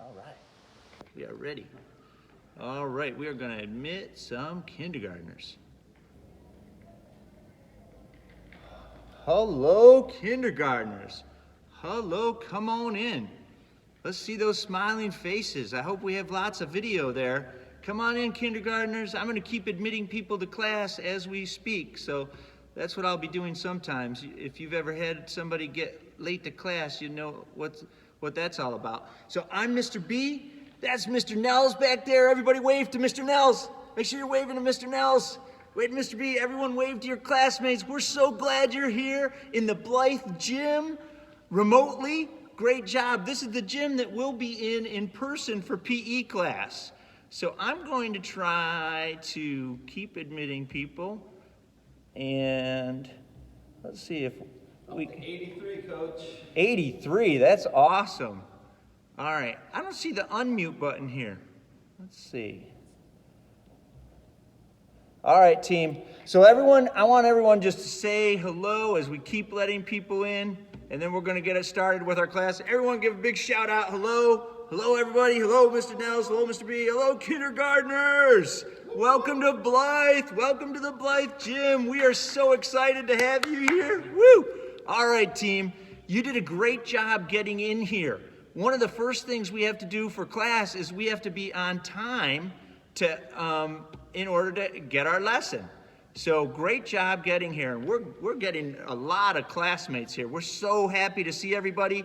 All right, we are ready. All right, we are going to admit some kindergartners. Hello, kindergartners. Hello, come on in. Let's see those smiling faces. I hope we have lots of video there. Come on in, kindergartners. I'm going to keep admitting people to class as we speak, so that's what I'll be doing sometimes. If you've ever had somebody get late to class, you know what that's all about. So I'm Mr. B. That's Mr. Nels back there. Everybody wave to Mr. Nels. Make sure you're waving to Mr. Nels. Wait, Mr. B, everyone wave to your classmates. We're so glad you're here in the Blythe gym remotely. Great job. This is the gym that we'll be in person for PE class. So I'm going to try to keep admitting people. And let's see if we can. 83, Coach. 83, that's awesome. All right, I don't see the unmute button here. Let's see. All right, team. So everyone, I want everyone just to say hello as we keep letting people in, and then we're going to get it started with our class. Everyone give a big shout out. Hello. Hello, everybody. Hello, Mr. Nels. Hello, Mr. B. Hello, kindergartners. Welcome to Blythe. Welcome to the Blythe gym. We are so excited to have you here. Woo! All right, team. You did a great job getting in here. One of the first things we have to do for class is we have to be on time in order to get our lesson. So great job getting here. We're getting a lot of classmates here. We're so happy to see everybody.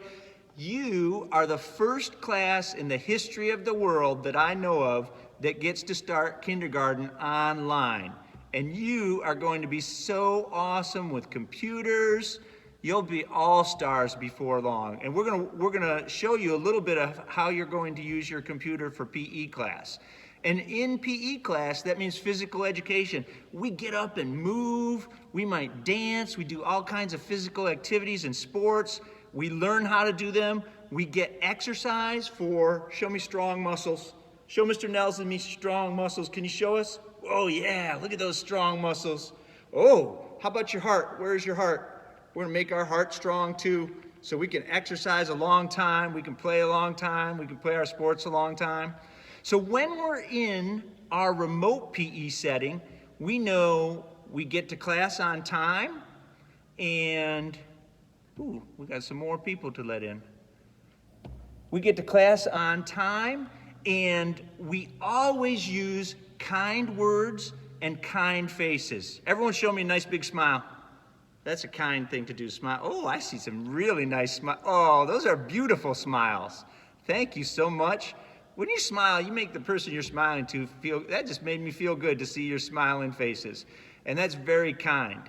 You are the first class in the history of the world that I know of that gets to start kindergarten online. And you are going to be so awesome with computers. You'll be all-stars before long. And we're gonna show you a little bit of how you're going to use your computer for PE class. And in PE class, that means physical education. We get up and move, we might dance, we do all kinds of physical activities and sports. We learn how to do them. We get exercise for, show me strong muscles. Show Mr. Nels and me strong muscles. Can you show us? Oh yeah, look at those strong muscles. Oh, how about your heart? Where's your heart? We're gonna make our heart strong too, so we can exercise a long time, we can play a long time, we can play our sports a long time. So when we're in our remote PE setting, we know we get to class on time, and ooh, we got some more people to let in. We get to class on time, and we always use kind words and kind faces. Everyone show me a nice big smile. That's a kind thing to do, smile. Oh, I see some really nice smiles. Oh, those are beautiful smiles. Thank you so much. When you smile, you make the person you're smiling to feel, that just made me feel good to see your smiling faces. And that's very kind.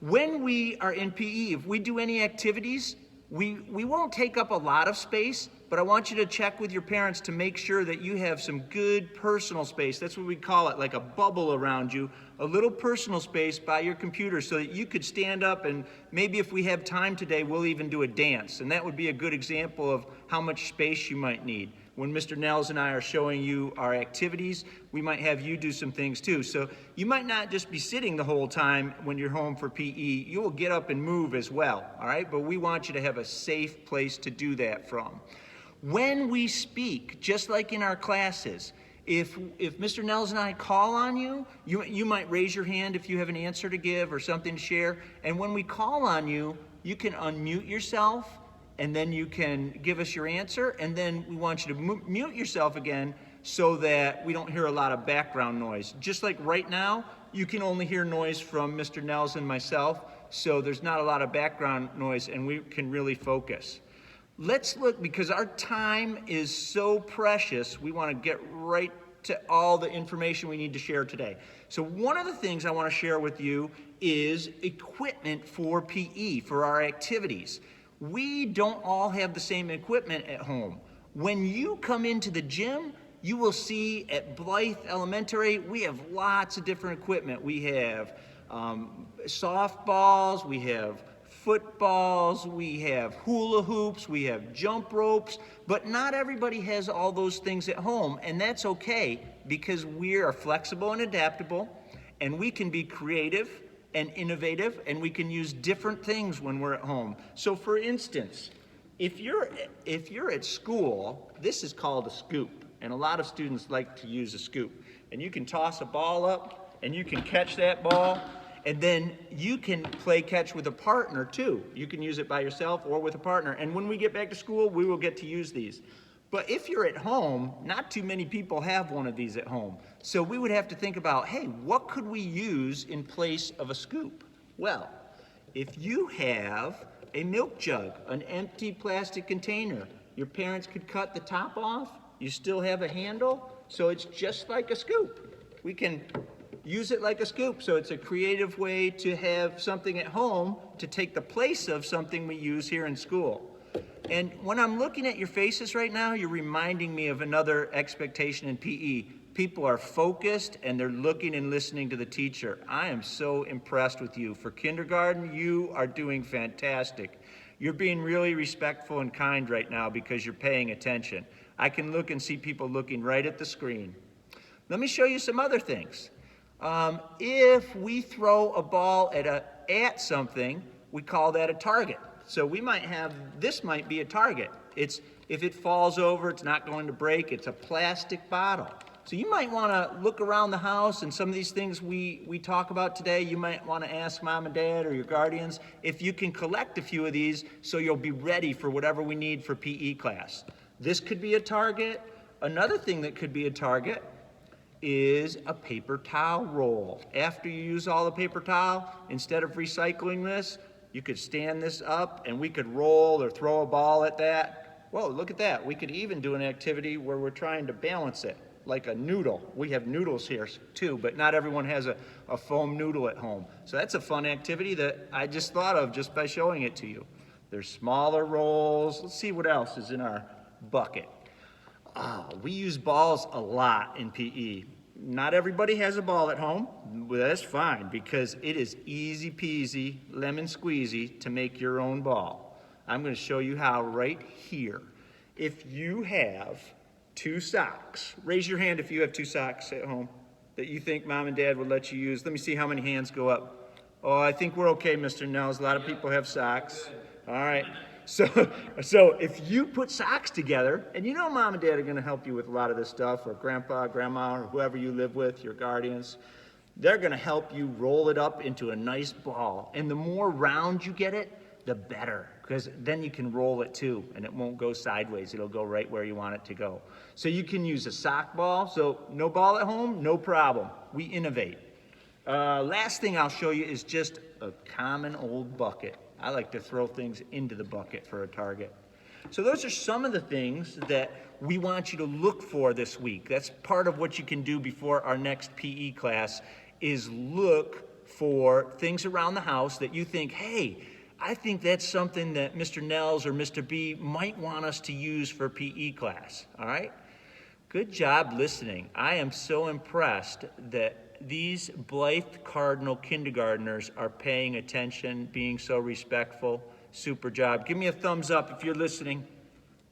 When we are in PE, if we do any activities, we won't take up a lot of space, but I want you to check with your parents to make sure that you have some good personal space. That's what we call it, like a bubble around you, a little personal space by your computer so that you could stand up, and maybe if we have time today, we'll even do a dance. And that would be a good example of how much space you might need. When Mr. Nels and I are showing you our activities, we might have you do some things too. So you might not just be sitting the whole time when you're home for PE. You will get up and move as well, all right? But we want you to have a safe place to do that from. When we speak, just like in our classes, if Mr. Nels and I call on you, you might raise your hand if you have an answer to give or something to share. And when we call on you, you can unmute yourself, and then you can give us your answer, and then we want you to mute yourself again so that we don't hear a lot of background noise. Just like right now, you can only hear noise from Mr. Nels and myself, so there's not a lot of background noise, and we can really focus. Let's look, because our time is so precious, we want to get right to all the information we need to share today. So one of the things I want to share with you is equipment for PE, for our activities. We don't all have the same equipment at home. When you come into the gym, you will see at Blythe Elementary, we have lots of different equipment. We have softballs, we have footballs, we have hula hoops, we have jump ropes, but not everybody has all those things at home, and that's okay because we are flexible and adaptable, and we can be creative and innovative, and we can use different things when we're at home. So for instance, if you're at school, this is called a scoop, and a lot of students like to use a scoop. And you can toss a ball up, and you can catch that ball, and then you can play catch with a partner too. You can use it by yourself or with a partner. And when we get back to school, we will get to use these. But if you're at home, not too many people have one of these at home. So we would have to think about, hey, what could we use in place of a scoop? Well, if you have a milk jug, an empty plastic container, your parents could cut the top off, you still have a handle, so it's just like a scoop. We can use it like a scoop, so it's a creative way to have something at home to take the place of something we use here in school. And when I'm looking at your faces right now, you're reminding me of another expectation in PE. People are focused and they're looking and listening to the teacher. I am so impressed with you. For kindergarten, you are doing fantastic. You're being really respectful and kind right now because you're paying attention. I can look and see people looking right at the screen. Let me show you some other things. If we throw a ball at something, we call that a target. So we might have, this might be a target. If it falls over, it's not going to break. It's a plastic bottle. So you might want to look around the house, and some of these things we talk about today, you might want to ask mom and dad or your guardians if you can collect a few of these so you'll be ready for whatever we need for PE class. This could be a target. Another thing that could be a target is a paper towel roll. After you use all the paper towel, instead of recycling this, you could stand this up and we could roll or throw a ball at that. Whoa, look at that. We could even do an activity where we're trying to balance it, like a noodle. We have noodles here too, but not everyone has a foam noodle at home. So that's a fun activity that I just thought of just by showing it to you. There's smaller rolls. Let's see what else is in our bucket. We use balls a lot in PE. Not everybody has a ball at home. Well, that's fine because it is easy peasy, lemon squeezy to make your own ball. I'm going to show you how right here. If you have 2 socks, raise your hand if you have 2 socks at home that you think mom and dad would let you use. Let me see how many hands go up. Oh, I think we're okay, Mr. Nels. A lot of people have socks. All right. So if you put socks together, and you know mom and dad are going to help you with a lot of this stuff, or grandpa, grandma, or whoever you live with, your guardians, they're going to help you roll it up into a nice ball. And the more round you get it, the better, because then you can roll it too, and it won't go sideways. It'll go right where you want it to go. So you can use a sock ball. So no ball at home, no problem. We innovate. Last thing I'll show you is just a common old bucket. I like to throw things into the bucket for a target. So those are some of the things that we want you to look for this week. That's part of what you can do before our next PE class is look for things around the house that you think, hey, I think that's something that Mr. Nels or Mr. B might want us to use for PE class, all right? Good job listening. I am so impressed that these Blythe Cardinal kindergartners are paying attention, being so respectful. Super job. Give me a thumbs up if you're listening.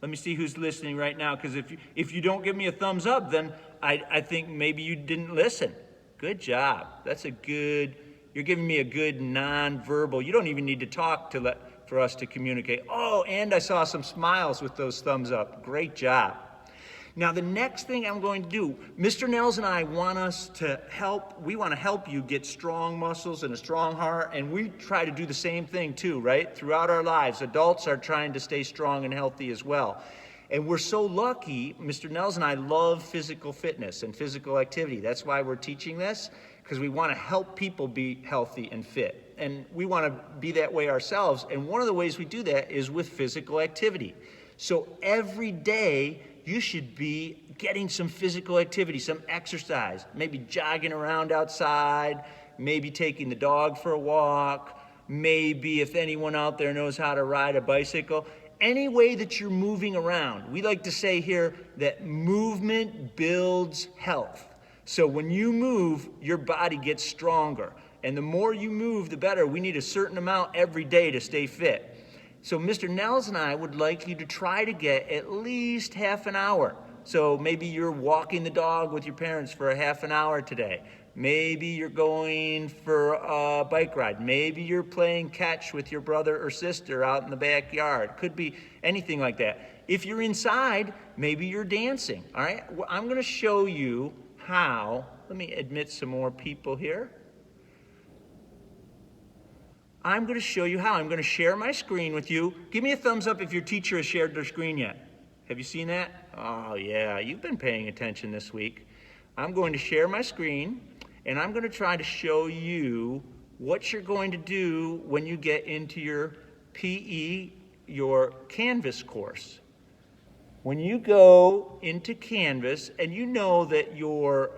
Let me see who's listening right now, because if you don't give me a thumbs up, then I think maybe you didn't listen. Good job. You're giving me a good non-verbal. You don't even need to talk for us to communicate. Oh, and I saw some smiles with those thumbs up. Great job. Now, the next thing I'm going to do, Mr. Nels and I want to help you get strong muscles and a strong heart, and we try to do the same thing too, right? Throughout our lives, adults are trying to stay strong and healthy as well. And we're so lucky, Mr. Nels and I love physical fitness and physical activity. That's why we're teaching this, because we want to help people be healthy and fit. And we want to be that way ourselves, and one of the ways we do that is with physical activity. So every day, you should be getting some physical activity, some exercise, maybe jogging around outside, maybe taking the dog for a walk, maybe if anyone out there knows how to ride a bicycle, any way that you're moving around. We like to say here that movement builds health. So when you move, your body gets stronger. And the more you move, the better. We need a certain amount every day to stay fit. So Mr. Nels and I would like you to try to get at least half an hour. So maybe you're walking the dog with your parents for a half an hour today. Maybe you're going for a bike ride. Maybe you're playing catch with your brother or sister out in the backyard. Could be anything like that. If you're inside, maybe you're dancing, all right? Well, I'm going to show you how. Let me admit some more people here. I'm going to show you how. I'm going to share my screen with you. Give me a thumbs up if your teacher has shared their screen yet. Have you seen that? Oh, yeah, you've been paying attention this week. I'm going to share my screen, and I'm going to try to show you what you're going to do when you get into your PE, your Canvas course. When you go into Canvas, and you know that your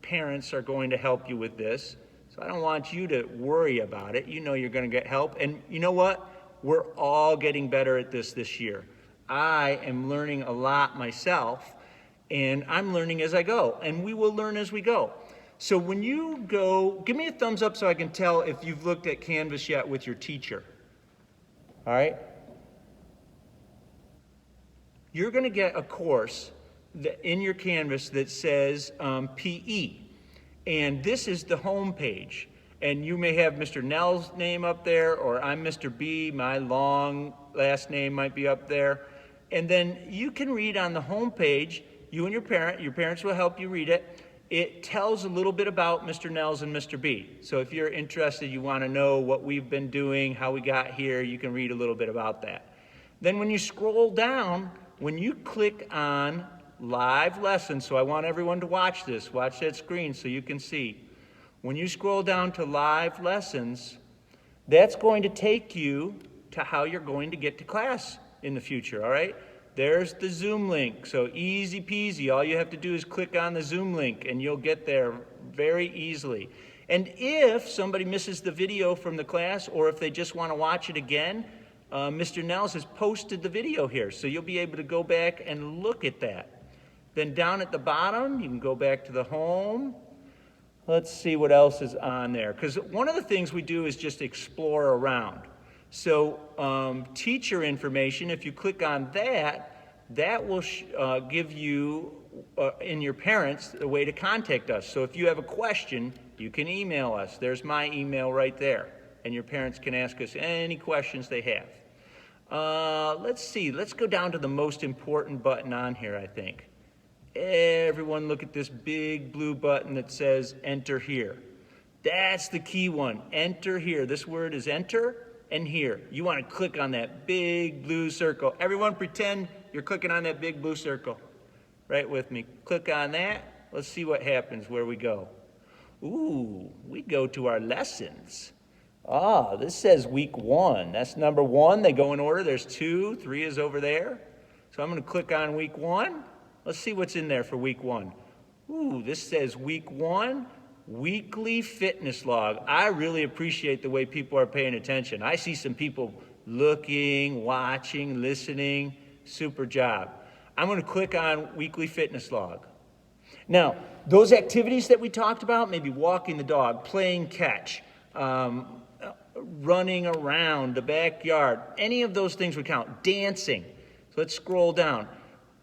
parents are going to help you with this, so I don't want you to worry about it. You know you're going to get help, and you know what? We're all getting better at this year. I am learning a lot myself, and I'm learning as I go, and we will learn as we go. So when you go, give me a thumbs up so I can tell if you've looked at Canvas yet with your teacher. All right? You're going to get a course in your Canvas that says PE, and this is the home page. And you may have Mr. Nell's name up there, or I'm Mr. B, my long last name might be up there. And then you can read on the home page, you and your parents will help you read it. It tells a little bit about Mr. Nell's and Mr. B. So if you're interested, you want to know what we've been doing, how we got here, you can read a little bit about that. Then when you scroll down, when you click on live lessons, so I want everyone to watch this, watch that screen so you can see. When you scroll down to live lessons, that's going to take you to how you're going to get to class in the future, all right? There's the Zoom link, so easy peasy. All you have to do is click on the Zoom link and you'll get there very easily. And if somebody misses the video from the class, or if they just want to watch it again, Mr. Nels has posted the video here, so you'll be able to go back and look at that. Then down at the bottom, you can go back to the home. Let's see what else is on there, because one of the things we do is just explore around. So teacher information, if you click on that, that will give you and your parents a way to contact us. So if you have a question, you can email us. There's my email right there, and your parents can ask us any questions they have. Let's see, let's go down to the most important button on here, I think. Everyone look at this big blue button that says enter here. That's the key one, enter here. This word is enter and here. You want to click on that big blue circle. Everyone pretend you're clicking on that big blue circle. Right with me. Click on that. Let's see what happens where we go. Ooh, we go to our lessons. Ah, this says week 1. That's number 1. They go in order. There's 2, 3 is over there. So I'm going to click on week 1. Let's see what's in there for week 1. Ooh, this says week 1, weekly fitness log. I really appreciate the way people are paying attention. I see some people looking, watching, listening. Super job. I'm going to click on weekly fitness log. Now, those activities that we talked about, maybe walking the dog, playing catch, running around the backyard, any of those things would count. Dancing. So let's scroll down.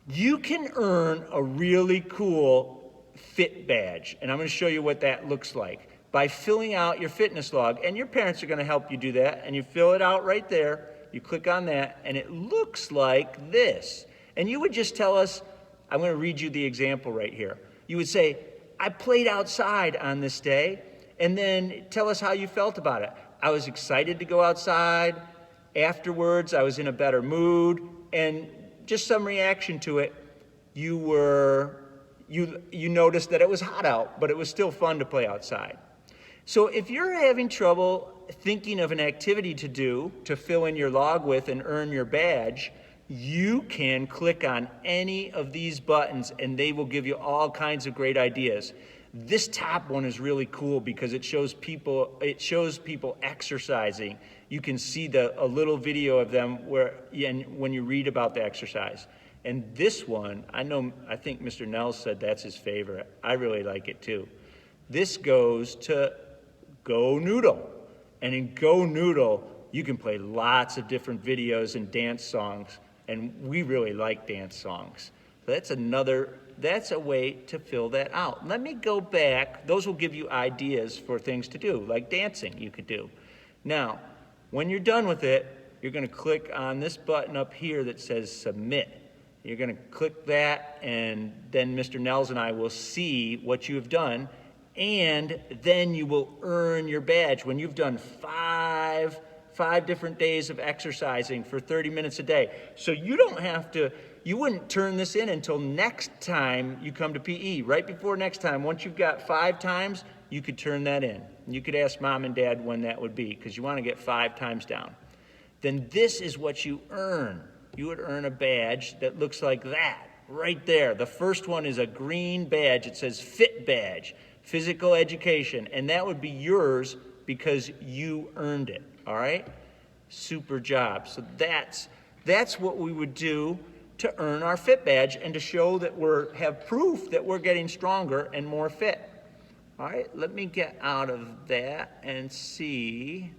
You can earn a really cool fit badge, and I'm going to show you what that looks like by filling out your fitness log, and your parents are going to help you do that, and you fill it out right there. You click on that, and it looks like this. And you would just tell us, I'm going to read you the example right here. You would say, I played outside on this day, and then tell us how you felt about it. I was excited to go outside. Afterwards, I was in a better mood, and just some reaction to it. You noticed that it was hot out, but it was still fun to play outside. So if you're having trouble thinking of an activity to do to fill in your log with and earn your badge, you can click on any of these buttons and they will give you all kinds of great ideas. This top one is really cool because it shows people exercising. You can see a little video of them when you read about the exercise. And this one, I think Mr. Nels said that's his favorite. I really like it too. This goes to Go Noodle. And in Go Noodle, you can play lots of different videos and dance songs. And we really like dance songs. So that's another that's a way to fill that out. Let me go back. Those will give you ideas for things to do, like dancing you could do. Now, when you're done with it, you're going to click on this button up here that says Submit. You're going to click that, and then Mr. Nels and I will see what you have done, and then you will earn your badge when you've done five different days of exercising for 30 minutes a day. So you don't have to, you wouldn't turn this in until next time you come to PE. Right before next time, once you've got 5 times, you could turn that in. You could ask mom and dad when that would be, because you want to get 5 times down. Then this is what you earn. You would earn a badge that looks like that, right there. The first one is a green badge. It says Fit Badge, Physical Education, and that would be yours because you earned it, all right? Super job. So that's what we would do to earn our Fit Badge and to show that have proof that we're getting stronger and more fit. All right, let me get out of that and see.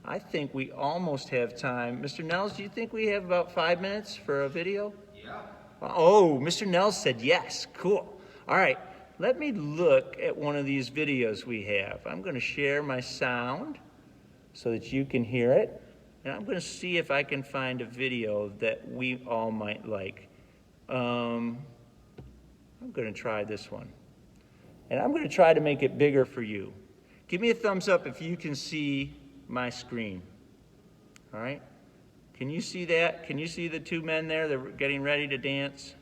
I think we almost have time. Mr. Nels, do you think we have about 5 minutes for a video? Yeah. Oh, Mr. Nels said yes. Cool. All right, let me look at one of these videos we have. I'm going to share my sound so that you can hear it. And I'm going to see if I can find a video that we all might like. I'm going to try this one. And I'm going to try to make it bigger for you. Give me a thumbs up if you can see my screen. All right? Can you see that? Can you see the 2 men there? They're getting ready to dance.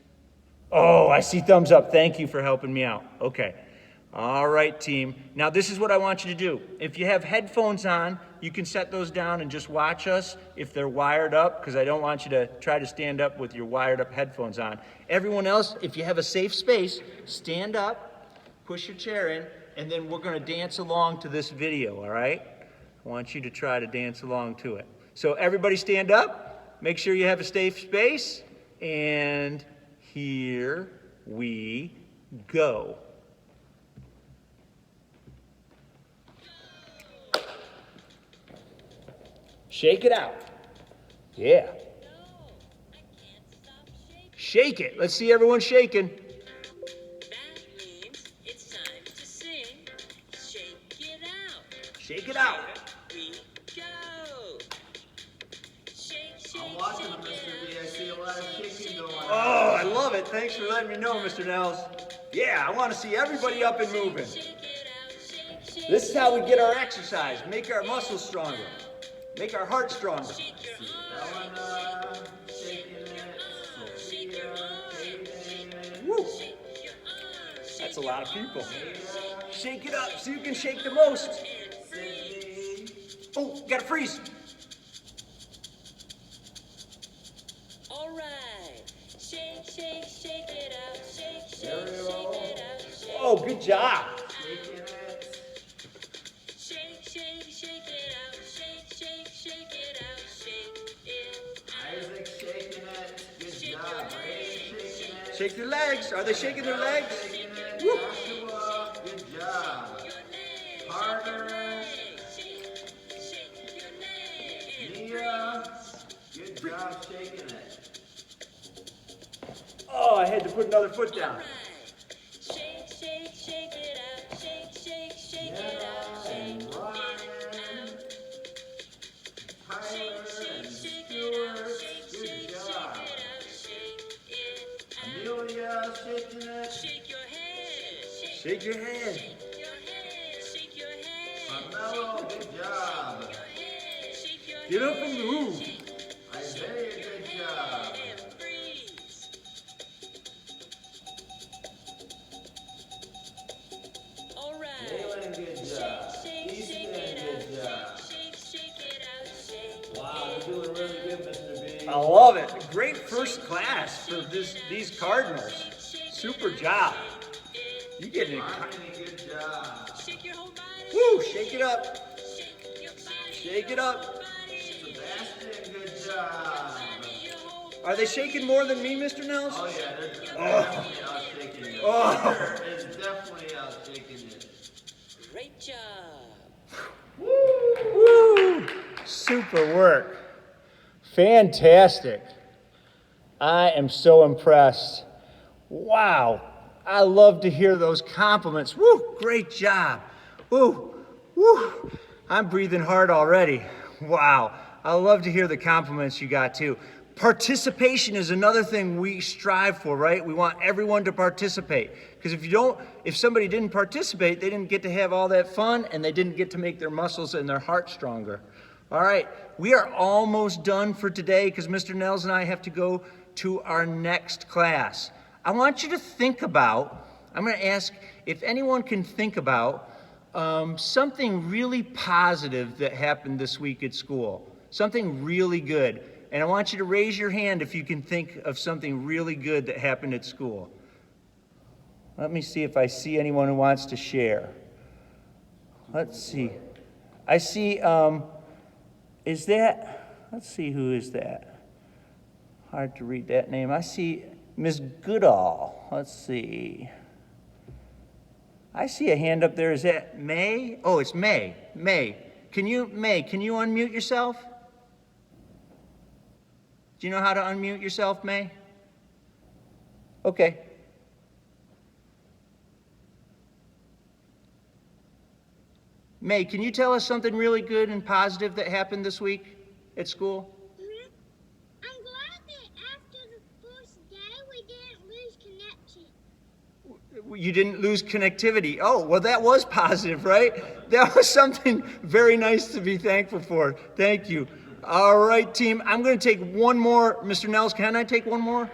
Oh, I see thumbs up. Thank you for helping me out. Okay. All right, team. Now, this is what I want you to do. If you have headphones on, you can set those down and just watch us if they're wired up, because I don't want you to try to stand up with your wired up headphones on. Everyone else, if you have a safe space, stand up, push your chair in, and then we're going to dance along to this video, all right? I want you to try to dance along to it. So everybody stand up, make sure you have a safe space, and here we go. Shake it out. Yeah. Shake it. Let's see everyone shaking. That means it's time to sing. Shake it out. Shake it out. We go. Shake, shake, I'm watching them, shake Mr. B. it I see a lot of shaking going on. Oh, I love it. Thanks for letting me know, Mr. Nels. Yeah, I want to see everybody up and moving. Shake it out. Shake, shake. This is how we get our exercise, make our muscles stronger, make our heart stronger. Shake your That arm. one, shaking it. Shake your arm. Woo. Shake your arm. That's a lot of people. Shake it up so you can shake the most. And freeze. Oh, gotta freeze. All right. Shake, shake, shake it out. Shake, shake, There we shake go. it out. Shake, Oh, good job. Shaking it. shake, shake, shake it out. Shake, shake, shake it out. Shake it out. Isaac shaking it. Good job. Ray shaking it. Shake their legs. Are they shaking their legs? Shaking it. Woo. Joshua, good job. Your legs. Carter, Shake, shake your legs. Mia, good job shaking it. Oh, I had to put another foot down. Right. Shake, shake, shake it out. Shake, shake, shake it out. Hannah and Shake Ryan, Tyler and shake it out. Stuart, Shake, good shake, job. shake it out. Shake it out. Amelia shaking it. Shake your head. Shake your head. Shake your head. Shake your head. Carmelo, good job. Your head. Shake your Get up head. and move. Isaiah, good job. And freeze. All right. Jalen, good job. Shake, shake Easton, it out. good job. Shake, shake it out. Shake. Wow, you're doing really good, Mr. B. I love it. Great first class for these Cardinals. Super job. You getting it. Harmony, good job. Shake your whole body. Woo, shake it up. Shake your body. Shake it up. Sebastian, good job. Your whole Are they shaking more than me, Mr. Nels? Oh yeah, they're definitely out shaking you. Oh. Peter is definitely out shaking you. great job. Woo! Super work. Fantastic. I am so impressed. Wow. I love to hear those compliments. Woo, great job. Woo, woo. I'm breathing hard already. Wow. I love to hear the compliments you got too. Participation is another thing we strive for, right? We want everyone to participate. Because if somebody didn't participate, they didn't get to have all that fun and they didn't get to make their muscles and their heart stronger. All right, we are almost done for today because Mr. Nels and I have to go to our next class. I want you to think about, I'm going to ask if anyone can think about something really positive that happened this week at school. Something really good. And I want you to raise your hand if you can think of something really good that happened at school. Let me see if I see anyone who wants to share. Let's see. I see, let's see, who is that? Hard to read that name. I see Ms. Goodall. Let's see. I see a hand up there. Is that May? Oh, it's May. May, can you unmute yourself? Do you know how to unmute yourself, May? Okay. May, can you tell us something really good and positive that happened this week at school? I'm glad that after the first day we didn't lose connection. You didn't lose connectivity. Oh, well, that was positive, right? That was something very nice to be thankful for. Thank you. All right, team. I'm going to take one more. Mr. Nels, can I take one more?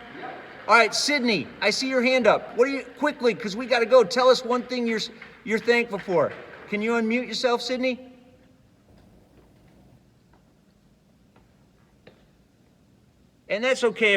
All right, Sydney, I see your hand up. What are you, quickly, because we got to go. Tell us one thing you're thankful for. Can you unmute yourself, Sydney? And that's okay.